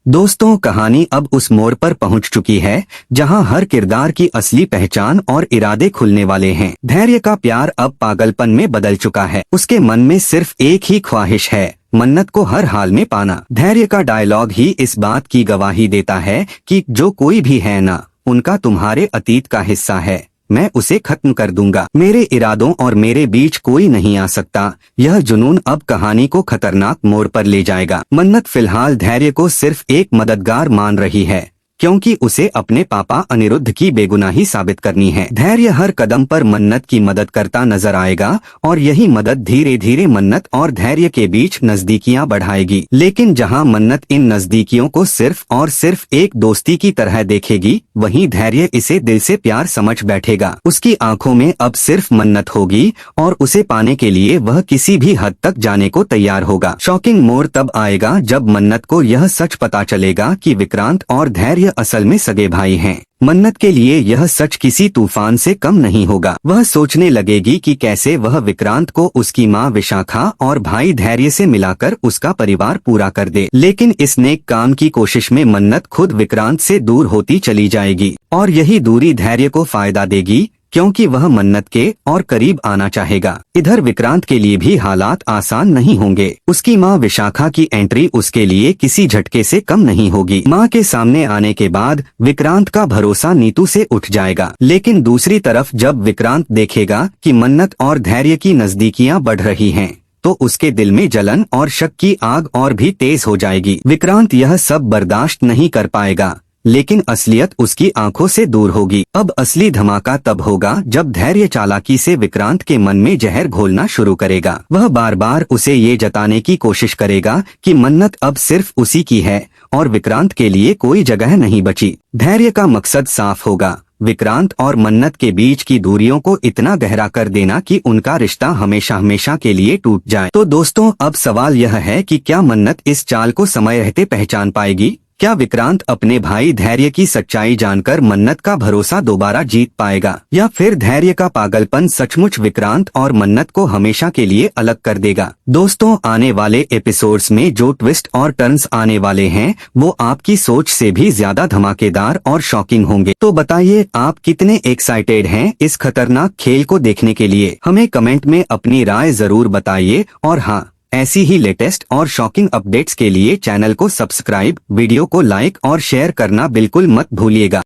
दोस्तों, कहानी अब उस मोड़ पर पहुंच चुकी है जहां हर किरदार की असली पहचान और इरादे खुलने वाले हैं। धैर्य का प्यार अब पागलपन में बदल चुका है। उसके मन में सिर्फ एक ही ख्वाहिश है, मन्नत को हर हाल में पाना। धैर्य का डायलॉग ही इस बात की गवाही देता है कि जो कोई भी है ना, उनका तुम्हारे अतीत का हिस्सा है। मैं उसे खत्म कर दूंगा। मेरे इरादों और मेरे बीच कोई नहीं आ सकता। यह जुनून अब कहानी को खतरनाक मोड़ पर ले जाएगा। मन्नत फिलहाल धैर्य को सिर्फ एक मददगार मान रही है, क्योंकि उसे अपने पापा अनिरुद्ध की बेगुनाही साबित करनी है। धैर्य हर कदम पर मन्नत की मदद करता नजर आएगा और यही मदद धीरे धीरे मन्नत और धैर्य के बीच नजदीकियां बढ़ाएगी। लेकिन जहां मन्नत इन नजदीकियों को सिर्फ और सिर्फ एक दोस्ती की तरह देखेगी, वहीं धैर्य इसे दिल से प्यार समझ बैठेगा। उसकी आंखों में अब सिर्फ मन्नत होगी और उसे पाने के लिए वह किसी भी हद तक जाने को तैयार होगा। शॉकिंग मोड़ तब आएगा जब मन्नत को यह सच पता चलेगा कि विक्रांत और धैर्य असल में सगे भाई हैं। मन्नत के लिए यह सच किसी तूफान से कम नहीं होगा। वह सोचने लगेगी कि कैसे वह विक्रांत को उसकी माँ विशाखा और भाई धैर्य से मिलाकर उसका परिवार पूरा कर दे। लेकिन इस नेक काम की कोशिश में मन्नत खुद विक्रांत से दूर होती चली जाएगी और यही दूरी धैर्य को फायदा देगी, क्योंकि वह मन्नत के और करीब आना चाहेगा। इधर विक्रांत के लिए भी हालात आसान नहीं होंगे। उसकी माँ विशाखा की एंट्री उसके लिए किसी झटके से कम नहीं होगी। माँ के सामने आने के बाद विक्रांत का भरोसा नीतू से उठ जाएगा। लेकिन दूसरी तरफ जब विक्रांत देखेगा कि मन्नत और धैर्य की नजदीकियां बढ़ रही हैं, तो उसके दिल में जलन और शक की आग और भी तेज हो जाएगी। विक्रांत यह सब बर्दाश्त नहीं कर पाएगा, लेकिन असलियत उसकी आंखों से दूर होगी। अब असली धमाका तब होगा जब धैर्य चालाकी से विक्रांत के मन में जहर घोलना शुरू करेगा। वह बार बार उसे ये जताने की कोशिश करेगा कि मन्नत अब सिर्फ उसी की है और विक्रांत के लिए कोई जगह नहीं बची। धैर्य का मकसद साफ होगा, विक्रांत और मन्नत के बीच की दूरियों को इतना गहरा कर देना कि उनका रिश्ता हमेशा हमेशा के लिए टूट जाए। तो दोस्तों, अब सवाल यह है कि क्या मन्नत इस चाल को समय रहते पहचान पाएगी? क्या विक्रांत अपने भाई धैर्य की सच्चाई जानकर मन्नत का भरोसा दोबारा जीत पाएगा, या फिर धैर्य का पागलपन सचमुच विक्रांत और मन्नत को हमेशा के लिए अलग कर देगा? दोस्तों, आने वाले एपिसोड्स में जो ट्विस्ट और टर्न्स आने वाले हैं, वो आपकी सोच से भी ज्यादा धमाकेदार और शॉकिंग होंगे। तो बताइए, आप कितने एक्साइटेड हैं इस खतरनाक खेल को देखने के लिए? हमें कमेंट में अपनी राय जरूर बताइए। और हाँ, ऐसी ही लेटेस्ट और शॉकिंग अपडेट्स के लिए चैनल को सब्सक्राइब, वीडियो को लाइक और शेयर करना बिल्कुल मत भूलिएगा।